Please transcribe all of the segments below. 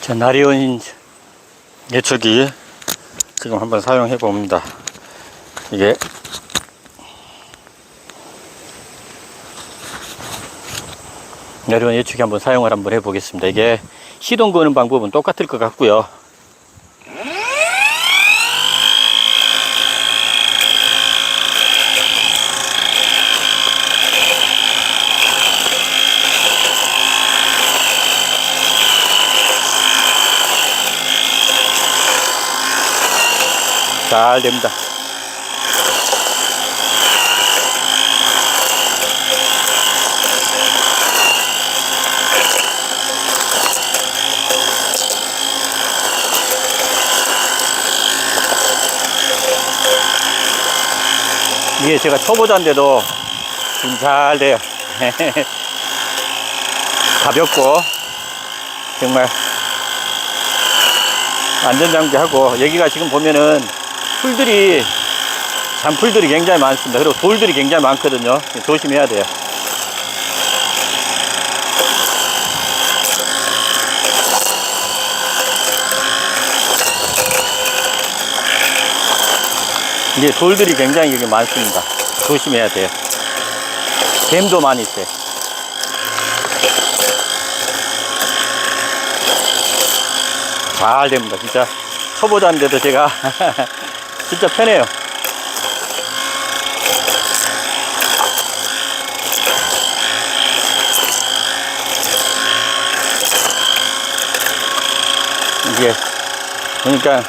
자, 나리온 예초기 지금 한번 사용해 봅니다. 이게 나리온 예초기 한번 사용을 한번 해 보겠습니다. 이게 시동 거는 방법은 똑같을 것 같고요. 잘 됩니다. 이게 제가 초보자인데도 지금 잘 돼요. 가볍고 정말 안전장비하고, 여기가 지금 보면은 풀들이, 잔풀들이 굉장히 많습니다. 그리고 돌들이 굉장히 많거든요. 조심해야 돼요. 이게 돌들이 굉장히 많습니다. 조심해야 돼요. 뱀도 많이 있어요. 잘 됩니다. 진짜 초보자인데도 제가 진짜 편해요. 이게 그러니까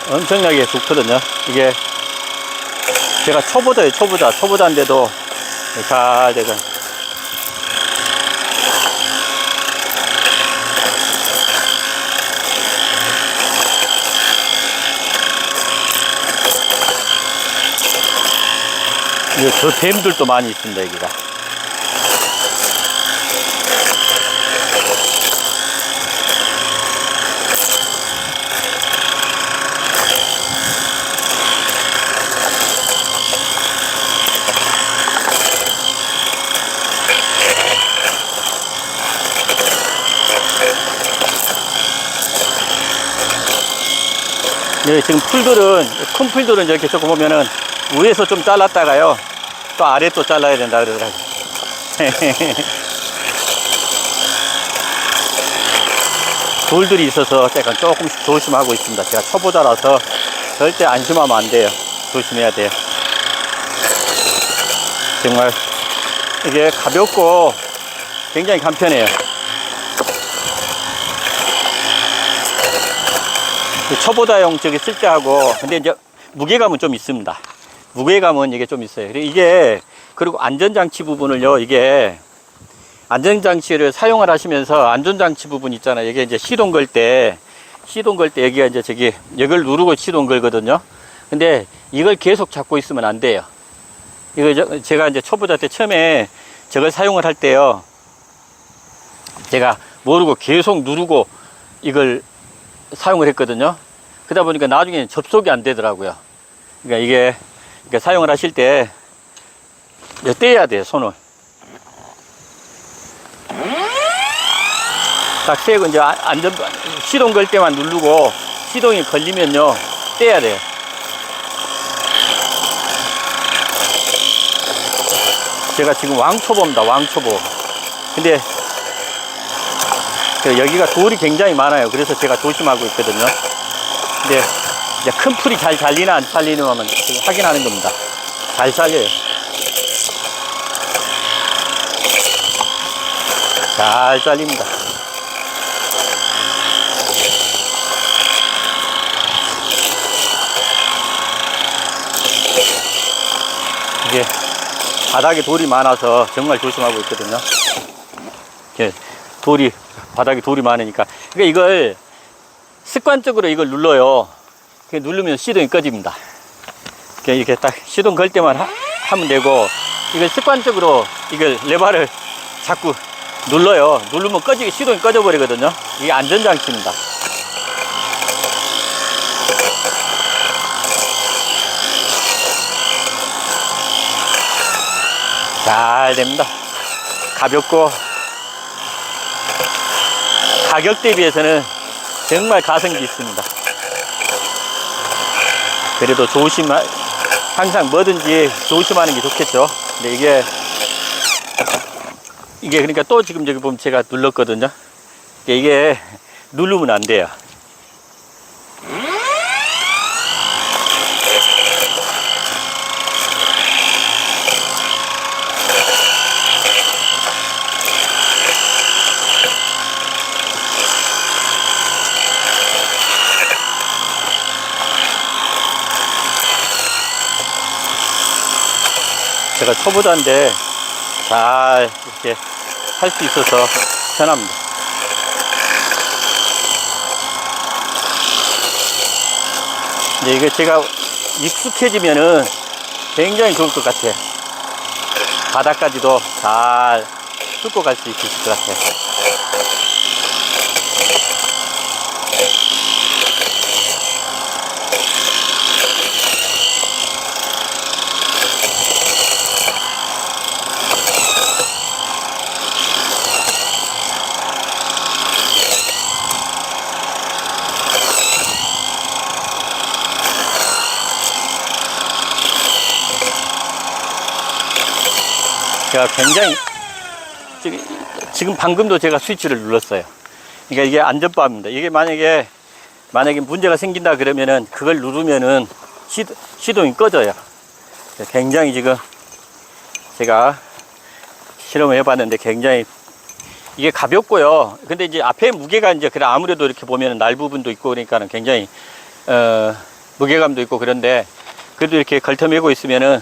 엄청나게 좋거든요. 이게 제가 초보자예요. 초보자인데도 잘 되고. 저 뱀들도 많이 있습니다. 여기가 네, 지금 풀들은, 큰 풀들은 이렇게 조금 보면은 위에서 좀 잘랐다가요, 또 아래 또 잘라야 된다 그러더라고요. 돌들이 있어서 약간 조금씩 조심하고 있습니다. 제가 초보자라서 절대 안심하면 안 돼요. 조심해야 돼요. 정말 이게 가볍고 굉장히 간편해요. 초보자용 저기 쓸 때하고, 근데 이제 무게감은 좀 있습니다. 무게감은 이게 좀 있어요. 이게, 그리고 안전장치 부분을요, 이게 안전장치를 사용을 하시면서 안전장치 부분 있잖아요. 이게 이제 시동 걸 때 여기가 이제 저기 이걸 누르고 시동 걸거든요. 근데 이걸 계속 잡고 있으면 안 돼요. 이거 제가 이제 초보자 때 처음에 저걸 사용을 할 때요, 제가 모르고 계속 누르고 이걸 사용을 했거든요. 그러다 보니까 나중에 접속이 안 되더라고요. 그러니까 이게 사용을 하실 때 떼야 돼요, 손을. 딱 세고 이제 시동 걸 때만 누르고, 시동이 걸리면요, 떼야 돼요. 제가 지금 왕초보입니다. 왕초보. 근데 여기가 돌이 굉장히 많아요. 그래서 제가 조심하고 있거든요. 근데 이제 큰 풀이 잘 잘리나 안 잘리나 지금 확인하는 겁니다. 잘 잘려요. 잘 잘립니다. 이게 바닥에 돌이 많아서 정말 조심하고 있거든요. 바닥에 돌이 많으니까. 그러니까 이걸 습관적으로 이걸 눌러요. 누르면 시동이 꺼집니다. 이렇게 딱 시동 걸 때만 하면 되고, 이걸 습관적으로 이걸 레버를 자꾸 눌러요. 누르면 시동이 꺼져 버리거든요. 이게 안전장치입니다. 잘 됩니다. 가볍고 가격 대비해서는 정말 가성비 있습니다. 그래도 항상 뭐든지 조심하는 게 좋겠죠. 근데 이게 그러니까 또 지금 저기 보면 제가 눌렀거든요. 이게 누르면 안 돼요. 제가 초보자인데 잘 이렇게 할 수 있어서 편합니다. 근데 이게 제가 익숙해지면은 굉장히 좋을 것 같아요. 바닥까지도 잘 뚫고 갈 수 있을 것 같아요. 제가 굉장히 지금 방금도 제가 스위치를 눌렀어요. 그러니까 이게 안전바입니다. 이게 만약에 문제가 생긴다 그러면은 그걸 누르면은 시동이 꺼져요. 굉장히 지금 제가 실험을 해봤는데 굉장히 이게 가볍고요. 근데 이제 앞에 무게가 이제 그래 아무래도 이렇게 보면은 날 부분도 있고 그러니까는 굉장히 무게감도 있고 그런데 그래도 이렇게 걸터매고 있으면은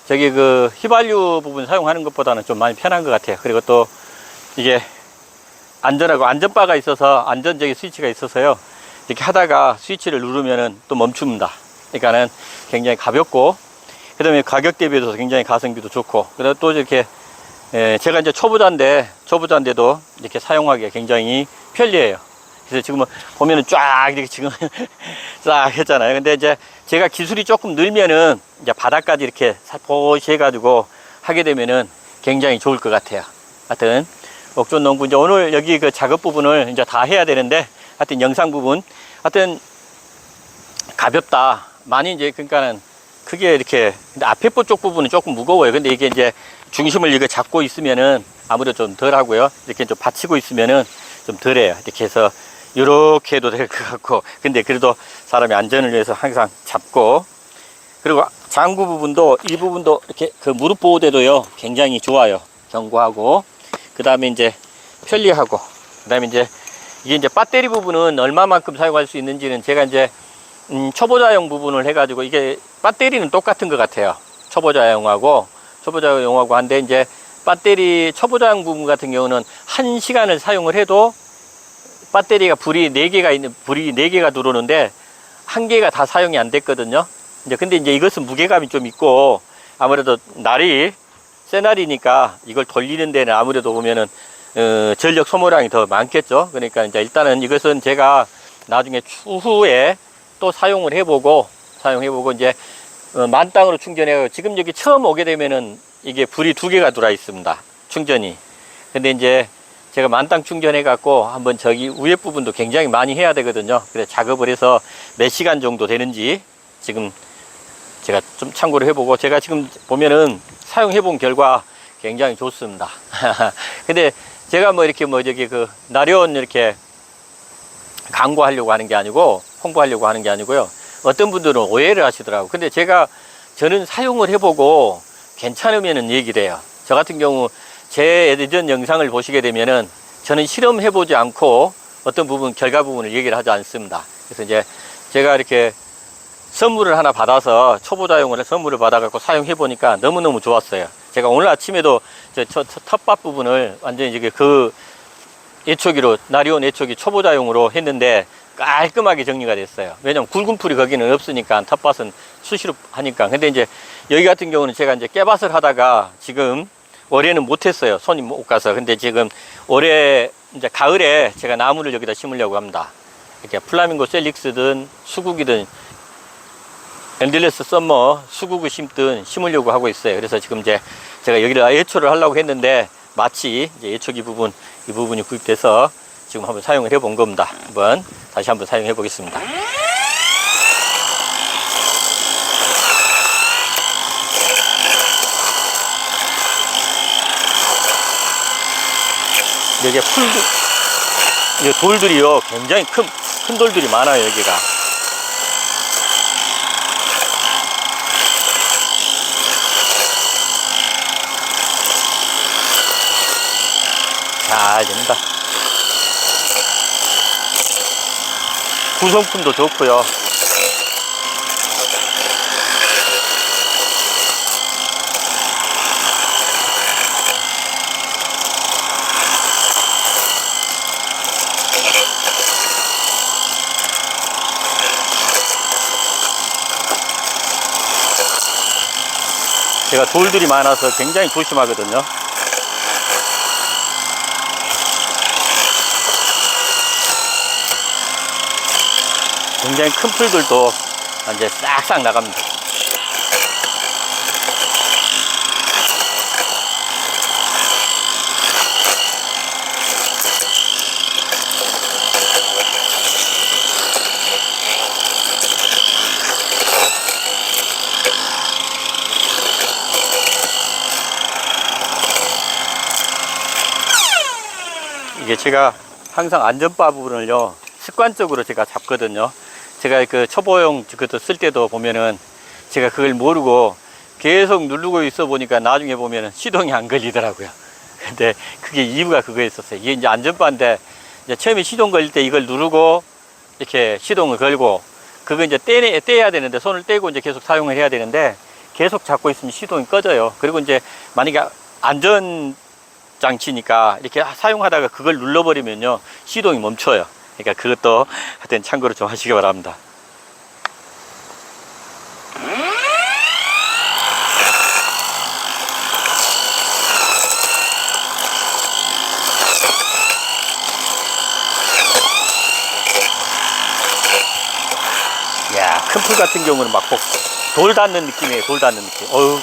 저기 그 휘발유 부분 사용하는 것보다는 좀 많이 편한 것 같아요. 그리고 또 이게 안전하고 안전바가 있어서 안전적인 스위치가 있어서요. 이렇게 하다가 스위치를 누르면은 또 멈춥니다. 그러니까는 굉장히 가볍고 그다음에 가격 대비해서 굉장히 가성비도 좋고 그다음 또 이렇게 제가 이제 초보자인데도 이렇게 사용하기가 굉장히 편리해요. 그래서 지금 보면은 쫙 이렇게 지금 쫙 했잖아요. 근데 이제 제가 기술이 조금 늘면은 이제 바닥까지 이렇게 살포시 해가지고 하게 되면은 굉장히 좋을 것 같아요. 하여튼 옥존농부 이제 오늘 여기 그 작업 부분을 이제 다 해야 되는데 하여튼 영상 부분 하여튼 가볍다. 많이 이제 그러니까는 크게 이렇게 근데 앞에 쪽 부분은 조금 무거워요. 근데 이게 이제 중심을 이렇게 잡고 있으면은 아무래도 좀 덜 하고요. 이렇게 좀 받치고 있으면은 좀 덜해요. 이렇게 해서 이렇게 해도 될 것 같고 근데 그래도 사람이 안전을 위해서 항상 잡고 그리고 장구 부분도 이 부분도 이렇게 그 무릎 보호대도요 굉장히 좋아요. 견고하고 그 다음에 이제 편리하고 그 다음에 이제 이게 이제 배터리 부분은 얼마만큼 사용할 수 있는지는 제가 이제 초보자용 부분을 해가지고 이게 배터리는 똑같은 것 같아요. 초보자용하고 한데 이제 배터리 초보자용 부분 같은 경우는 1시간을 사용을 해도 배터리가 불이 4개가 들어오는데 1개가 다 사용이 안 됐거든요. 근데 이제 이것은 무게감이 좀 있고 아무래도 새 날이니까 이걸 돌리는 데는 아무래도 보면은 전력 소모량이 더 많겠죠. 그러니까 이제 일단은 이것은 제가 나중에 추후에 또 사용을 해보고 이제 만땅으로 충전해요. 지금 여기 처음 오게 되면은 이게 불이 2개가 들어와 있습니다. 충전이. 근데 이제 제가 만땅 충전해 갖고 한번 저기 위에 부분도 굉장히 많이 해야 되거든요. 그래서 작업을 해서 몇 시간 정도 되는지 지금 제가 좀 참고를 해보고 제가 지금 보면은 사용해 본 결과 굉장히 좋습니다. 근데 제가 뭐 이렇게 뭐 저기 그 나련 이렇게 광고하려고 하는 게 아니고 홍보하려고 하는 게 아니고요. 어떤 분들은 오해를 하시더라고요. 근데 저는 사용을 해보고 괜찮으면은 얘기를 해요. 저 같은 경우 제 예전 영상을 보시게 되면은 저는 실험해보지 않고 어떤 부분, 결과 부분을 얘기를 하지 않습니다. 그래서 이제 제가 이렇게 선물을 하나 받아서 초보자용으로 선물을 받아갖고 사용해보니까 너무너무 좋았어요. 제가 오늘 아침에도 저 텃밭 부분을 완전히 이게 그 예초기로, 나리온 예초기 초보자용으로 했는데 깔끔하게 정리가 됐어요. 왜냐면 굵은 풀이 거기는 없으니까 텃밭은 수시로 하니까. 근데 이제 여기 같은 경우는 제가 이제 깨밭을 하다가 지금 올해는 못했어요. 손이 못 가서. 근데 지금 올해 이제 가을에 제가 나무를 여기다 심으려고 합니다. 이렇게 플라밍고 셀릭스든 수국이든 엔들레스 썸머 수국을 심으려고 하고 있어요. 그래서 지금 이제 제가 여기를 예초를 하려고 했는데 마치 이제 예초기 부분, 이 부분이 구입돼서 지금 한번 사용을 해 본 겁니다. 한번 다시 한번 사용해 보겠습니다. 여기에 이 돌들이요, 굉장히 큰 돌들이 많아요, 여기가. 잘 됩니다. 구성품도 좋고요. 제가 돌들이 많아서 굉장히 조심하거든요. 굉장히 큰 풀들도 이제 싹싹 나갑니다. 이게 제가 항상 안전바 부분을요, 습관적으로 제가 잡거든요. 제가 그 초보용 그것도 쓸 때도 보면은 제가 그걸 모르고 계속 누르고 있어 보니까 나중에 보면은 시동이 안 걸리더라고요. 근데 그게 이유가 그거였었어요. 이게 이제 안전바인데 이제 처음에 시동 걸릴 때 이걸 누르고 이렇게 시동을 걸고 그거 이제 떼야 되는데 손을 떼고 이제 계속 사용을 해야 되는데 계속 잡고 있으면 시동이 꺼져요. 그리고 이제 만약에 안전 장치니까 이렇게 사용하다가 그걸 눌러버리면요, 시동이 멈춰요. 그러니까 그것도 하여튼 참고로 좀 하시기 바랍니다. 야, 큰 풀 같은 경우는 막 돌 닿는 느낌이에요. 돌 닿는 느낌. 어휴.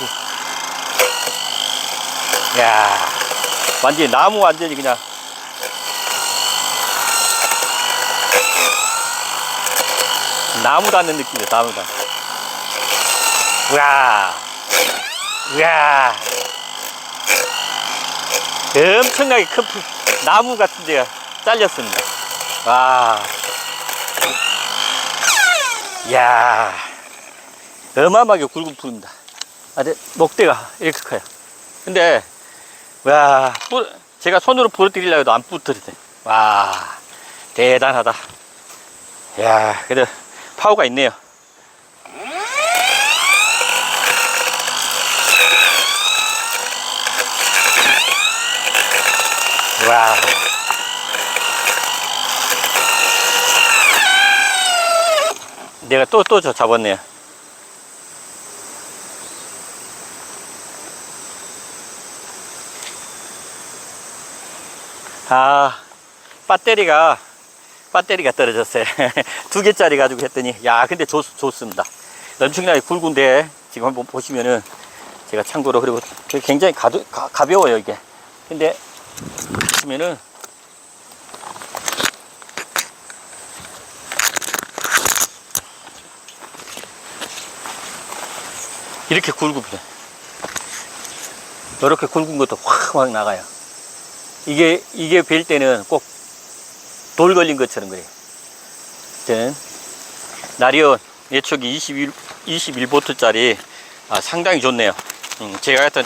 야, 완전히 나무 완전히 그냥 나무 닿는 느낌이에요. 나무 닿는. 우와, 우와, 엄청나게 큰 풀, 나무 같은 데가 잘렸습니다. 와, 이야, 어마어마하게 굵은 풀입니다. 아, 네, 목대가 이렇게 커요. 근데 와, 제가 손으로 부러뜨리려고 해도 안 부러뜨리네. 와, 대단하다. 야, 그래도 파워가 있네요. 와, 내가 또 저 잡았네요. 아, 배터리가 떨어졌어요. 2개짜리 가지고 했더니, 야, 근데 좋습니다. 엄청나게 굵은데, 지금 한번 보시면은, 제가 참고로, 그리고 굉장히 가벼워요, 이게. 근데, 보시면은, 이렇게 굵습니다. 이렇게 굵은 것도 확 나가요. 이게 벨 때는 꼭 돌 걸린 것처럼 그래요. 저는 나리온 예초기 21V 짜리 상당히 좋네요. 제가 했던